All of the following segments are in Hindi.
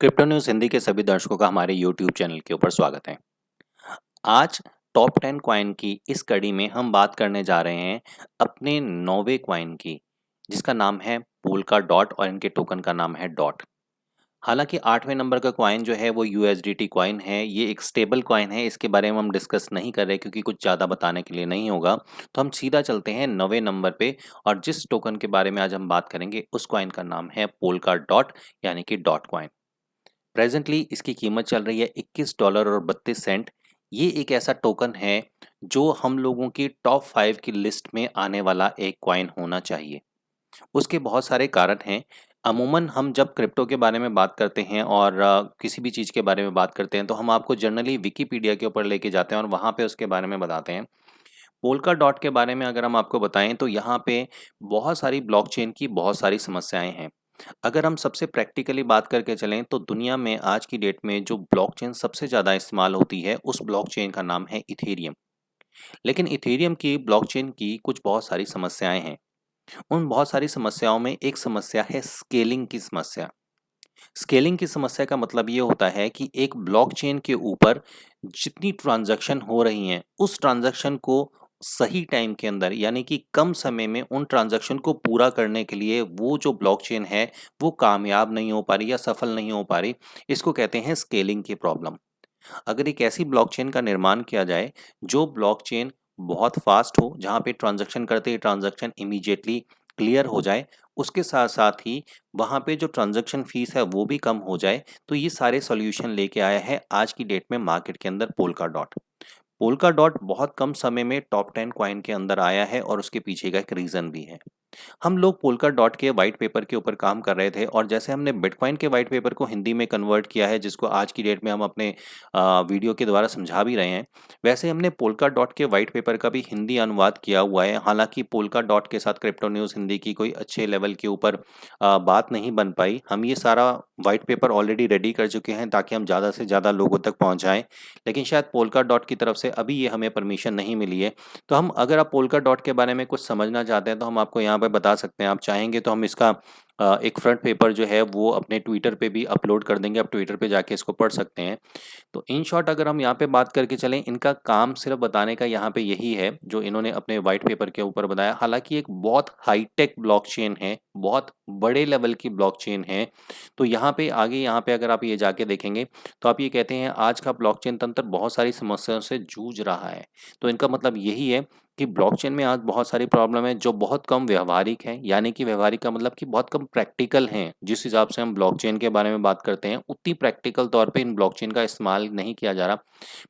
क्रिप्टो न्यूज़ हिंदी के सभी दर्शकों का हमारे यूट्यूब चैनल के ऊपर स्वागत है। आज टॉप 10 कॉइन की इस कड़ी में हम बात करने जा रहे हैं अपने नौवे कॉइन की, जिसका नाम है पोल्का डॉट और इनके टोकन का नाम है डॉट। हालांकि 8वें नंबर का कॉइन जो है वो यूएसडीटी कॉइन है। ये एक स्टेबल कॉइन है, इसके बारे में हम डिस्कस नहीं कर रहे क्योंकि कुछ ज़्यादा बताने के लिए नहीं होगा। तो हम सीधा चलते हैं 9वें नंबर पे और जिस टोकन के बारे में आज हम बात करेंगे उस कॉइन का नाम है पोल्का डॉट यानी कि डॉट कॉइन। प्रेजेंटली इसकी कीमत चल रही है $21 और 32 सेंट। ये एक ऐसा टोकन है जो हम लोगों की टॉप 5 की लिस्ट में आने वाला एक कॉइन होना चाहिए। उसके बहुत सारे कारण हैं। अमूमन हम जब क्रिप्टो के बारे में बात करते हैं और किसी भी चीज़ के बारे में बात करते हैं तो हम आपको जनरली विकिपीडिया के ऊपर लेके जाते हैं और वहाँ पे उसके बारे में बताते हैं। पोल्का डॉट के बारे में अगर हम आपको बताएं तो यहाँ पे बहुत सारी ब्लॉकचेन की बहुत सारी समस्याएं हैं। अगर हम सबसे प्रैक्टिकली बात करके चलें तो दुनिया में आज की डेट में जो ब्लॉकचेन सबसे ज़्यादा इस्तेमाल होती है उस ब्लॉकचेन का नाम है इथेरियम। लेकिन इथेरियम की ब्लॉकचेन की कुछ बहुत सारी समस्याएं हैं। उन बहुत सारी समस्याओं में एक समस्या है स्केलिंग की समस्या। स्केलिंग की समस्या का मतलब ये होता है कि एक ब्लॉकचेन के ऊपर जितनी ट्रांजैक्शन हो रही हैं उस ट्रांजैक्शन को सही टाइम के अंदर यानी कि कम समय में उन ट्रांजैक्शन को पूरा करने के लिए वो जो ब्लॉकचेन है वो कामयाब नहीं हो पा रही या सफल नहीं हो पा रही। इसको कहते हैं स्केलिंग की प्रॉब्लम। अगर एक ऐसी ब्लॉकचेन का निर्माण किया जाए जो ब्लॉकचेन बहुत फास्ट हो, जहाँ पे ट्रांजैक्शन करते ही ट्रांजैक्शन इमीडिएटली क्लियर हो जाए, उसके साथ साथ ही वहाँ पे जो ट्रांजैक्शन फीस है वो भी कम हो जाए, तो ये सारे सॉल्यूशन लेके आया है आज की डेट में मार्केट के अंदर पोल्का डॉट। पोल्का डॉट बहुत कम समय में टॉप 10 कॉइन के अंदर आया है और उसके पीछे का एक रीज़न भी है। हम लोग पोल्का डॉट के व्हाइट पेपर के ऊपर काम कर रहे थे और जैसे हमने बिटकॉइन के व्हाइट पेपर को हिंदी में कन्वर्ट किया है, जिसको आज की डेट में हम अपने वीडियो के द्वारा समझा भी रहे हैं, वैसे हमने पोल्का डॉट के व्हाइट पेपर का भी हिंदी अनुवाद किया हुआ है। हालांकि पोल्का डॉट के साथ क्रिप्टो न्यूज़ हिंदी की कोई अच्छे लेवल के ऊपर बात नहीं बन पाई। हम ये सारा व्हाइट पेपर ऑलरेडी रेडी कर चुके हैं ताकि हम ज़्यादा से ज़्यादा लोगों तक पहुँचाएँ, लेकिन शायद पोल्का डॉट की तरफ से अभी ये हमें परमिशन नहीं मिली है। तो हम अगर आप पोल्का डॉट के बारे में कुछ समझना चाहते हैं तो हम आपको यहाँ पे बता सकते हैं। आप चाहेंगे तो हम इसका एक फ्रंट पेपर जो है वो अपने ट्विटर पे भी अपलोड कर देंगे। आप ट्विटर पे जाके इसको पढ़ सकते हैं। तो इन शॉर्ट अगर हम यहाँ पे बात करके चलें, इनका काम सिर्फ बताने का यहाँ पे यही है जो इन्होंने अपने व्हाइट पेपर के ऊपर बताया। हालांकि एक बहुत हाईटेक ब्लॉकचेन है, बहुत बड़े लेवल की ब्लॉकचेन है। तो यहाँ पे आगे यहाँ पे अगर आप ये जाके देखेंगे तो आप ये कहते हैं आज का ब्लॉकचेन तंत्र बहुत सारी समस्याओं से जूझ रहा है। तो इनका मतलब यही है कि ब्लॉकचेन में आज बहुत सारी प्रॉब्लम है जो बहुत कम व्यवहारिक है, यानी कि व्यवहारिक का मतलब कि बहुत कम प्रैक्टिकल हैं। जिस हिसाब से हम ब्लॉकचेन के बारे में बात करते हैं उतनी प्रैक्टिकल तौर पे इन ब्लॉकचेन का इस्तेमाल नहीं किया जा रहा।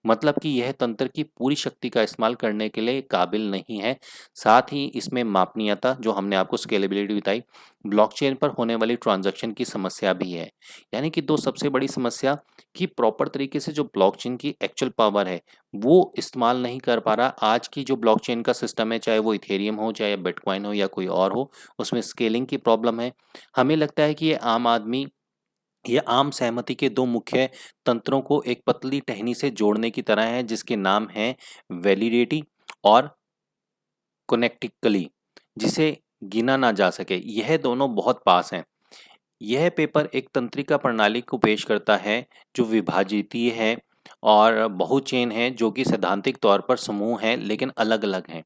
मतलब कि यह तंत्र की पूरी शक्ति का इस्तेमाल करने के लिए काबिल नहीं है। साथ ही इसमें मापनीयता, जो हमने आपको स्केलेबिलिटी बताई, ब्लॉकचेन पर होने वाली ट्रांजैक्शन की समस्या भी है। यानी कि दो सबसे बड़ी समस्या कि प्रॉपर तरीके से जो ब्लॉकचेन की एक्चुअल पावर है वो इस्तेमाल नहीं कर पा रहा। आज की जो ब्लॉकचेन का सिस्टम है, चाहे वो इथेरियम हो, चाहे बिटकॉइन हो या कोई और हो, उसमें स्केलिंग की प्रॉब्लम है। हमें लगता है कि ये आम सहमति के दो मुख्य तंत्रों को एक पतली टहनी से जोड़ने की तरह है, जिसके नाम है वैलिडिटी और कनेक्टिकली, जिसे गिना ना जा सके। यह दोनों बहुत पास हैं। यह पेपर एक तंत्रिका प्रणाली को पेश करता है जो विभाजितीय है और बहुचेन है, जो कि सैद्धांतिक तौर पर समूह हैं लेकिन अलग-अलग हैं।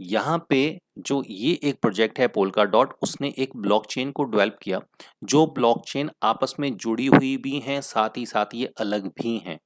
यहाँ पे जो ये एक प्रोजेक्ट है पोल्का डॉट, उसने एक ब्लॉकचेन को डेवलप किया जो ब्लॉकचेन आपस में जुड़ी हुई भी हैं, साथ ही साथ ये अलग भी हैं।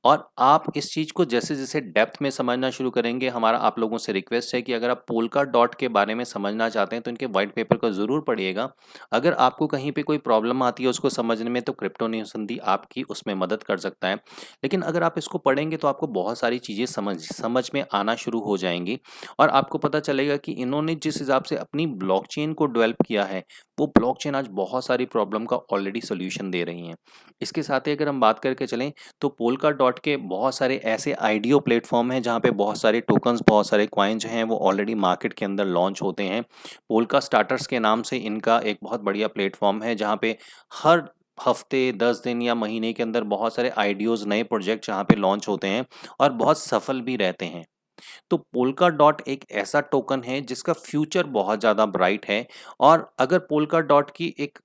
और आप इस चीज़ को जैसे-जैसे डेप्थ में समझना शुरू करेंगे, हमारा आप लोगों से रिक्वेस्ट है कि अगर आप पोल्का डॉट के बारे में समझना चाहते हैं तो इनके व्हाइट पेपर को ज़रूर पढ़िएगा। अगर आपको कहीं पे कोई प्रॉब्लम आती है उसको समझने में तो क्रिप्टो न्यूज़ हिंदी आपकी उसमें मदद कर सकता है। लेकिन अगर आप इसको पढ़ेंगे तो आपको बहुत सारी चीज़ें समझ में आना शुरू हो जाएँगी और आपको पता चलेगा कि इन्होंने जिस हिसाब से अपनी ब्लॉकचेन को डेवलप किया है, वो ब्लॉकचेन आज बहुत सारी प्रॉब्लम का ऑलरेडी सॉल्यूशन दे रही है। इसके साथ ही अगर हम बात करके चलें तो पोल्का डॉट के बहुत सारे ऐसे आईडीओ प्लेटफॉर्म हैं जहाँ पे बहुत सारे टोकन्स, बहुत सारे कॉइन जो हैं वो ऑलरेडी मार्केट के अंदर लॉन्च होते हैं। पोल्का स्टार्टर्स के नाम से इनका एक बहुत बढ़िया प्लेटफॉर्म है जहाँ पे हर हफ्ते, 10 दिन या महीने के अंदर बहुत सारे आईडीओज, नए प्रोजेक्ट जहाँ पे लॉन्च होते हैं और बहुत सफल भी रहते हैं। तो पोल्का डॉट एक ऐसा टोकन है जिसका फ्यूचर बहुत ज़्यादा ब्राइट है। और अगर पोल्का डॉट की एक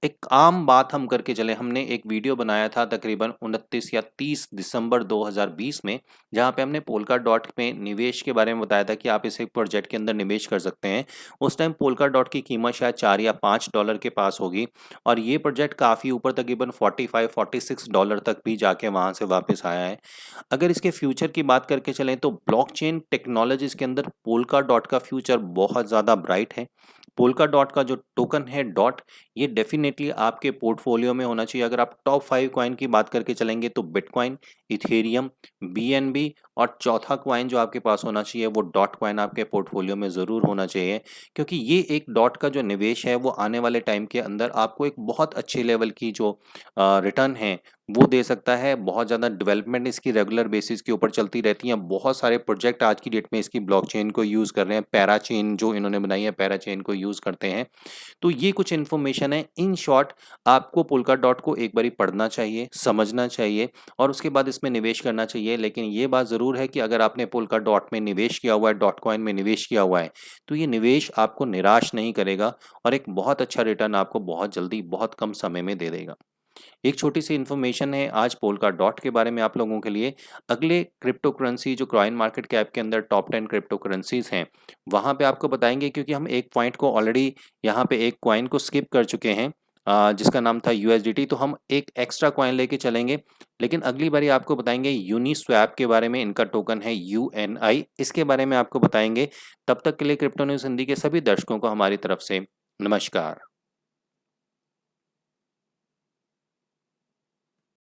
एक आम बात हम करके चले, हमने एक वीडियो बनाया था तकरीबन 29 या 30 दिसंबर 2020 में, जहाँ पे हमने पोल्का डॉट में निवेश के बारे में बताया था कि आप इस एक प्रोजेक्ट के अंदर निवेश कर सकते हैं। उस टाइम पोल्का डॉट की कीमत शायद 4 या $5 के पास होगी और ये प्रोजेक्ट काफ़ी ऊपर तकरीबन $45-46 तक भी जाके वहाँ से वापस आया है। अगर इसके फ्यूचर की बात करके चलें तो ब्लॉकचेन टेक्नोलॉजीज़ के अंदर पोल्का डॉट का फ्यूचर बहुत ज़्यादा ब्राइट है। पोल्का डॉट का जो टोकन है डॉट, ये डेफिनेटली आपके पोर्टफोलियो में होना चाहिए। अगर आप टॉप 5 कॉइन की बात करके चलेंगे तो बिटकॉइन, इथेरियम, बीएनबी और चौथा कॉइन जो आपके पास होना चाहिए वो डॉट कॉइन आपके पोर्टफोलियो में ज़रूर होना चाहिए, क्योंकि ये एक डॉट का जो निवेश है वो आने वाले टाइम के अंदर आपको एक बहुत अच्छे लेवल की जो रिटर्न है वो दे सकता है। बहुत ज़्यादा डेवलपमेंट इसकी रेगुलर बेसिस के ऊपर चलती रहती हैं। बहुत सारे प्रोजेक्ट आज की डेट में इसकी ब्लॉकचेन को यूज़ कर रहे हैं। पैराचेन जो इन्होंने बनाई है, पैराचेन को यूज़ करते हैं। तो ये कुछ इन्फॉर्मेशन है। इन शॉर्ट आपको पोल्का डॉट को एक बारी पढ़ना चाहिए, समझना चाहिए और उसके बाद इसमें निवेश करना चाहिए। लेकिन ये बात ज़रूर है कि अगर आपने पोल्का डॉट में निवेश किया हुआ है, डॉट कॉइन में निवेश किया हुआ है, तो ये निवेश आपको निराश नहीं करेगा और एक बहुत अच्छा रिटर्न आपको बहुत जल्दी, बहुत कम समय में दे देगा। एक छोटी-सी इन्फॉर्मेशन है आज पोल्का डॉट के बारे में आप लोगों के लिए। अगले क्रिप्टो करेंसी जो कॉइन मार्केट कैप के अंदर टॉप 10 क्रिप्टो करेंसीज़ हैं, वहाँ पे आपको बताएँगे, क्योंकि हम एक पॉइंट को ऑलरेडी यहाँ पे एक कॉइन को स्किप कर चुके हैं, जिसका नाम था यूएसडीटी, तो हम एक एक्स्ट्रा कॉइन लेके चलेंगे। लेकिन अगली बारी आपको बताएँगे यूनिस्वैप के बारे में, इनका टोकन है यूएनआई, इसके बारे में आपको बताएँगे। तब तक के लिए क्रिप्टो न्यूज़ हिंदी के सभी दर्शकों को हमारी तरफ से नमस्कार।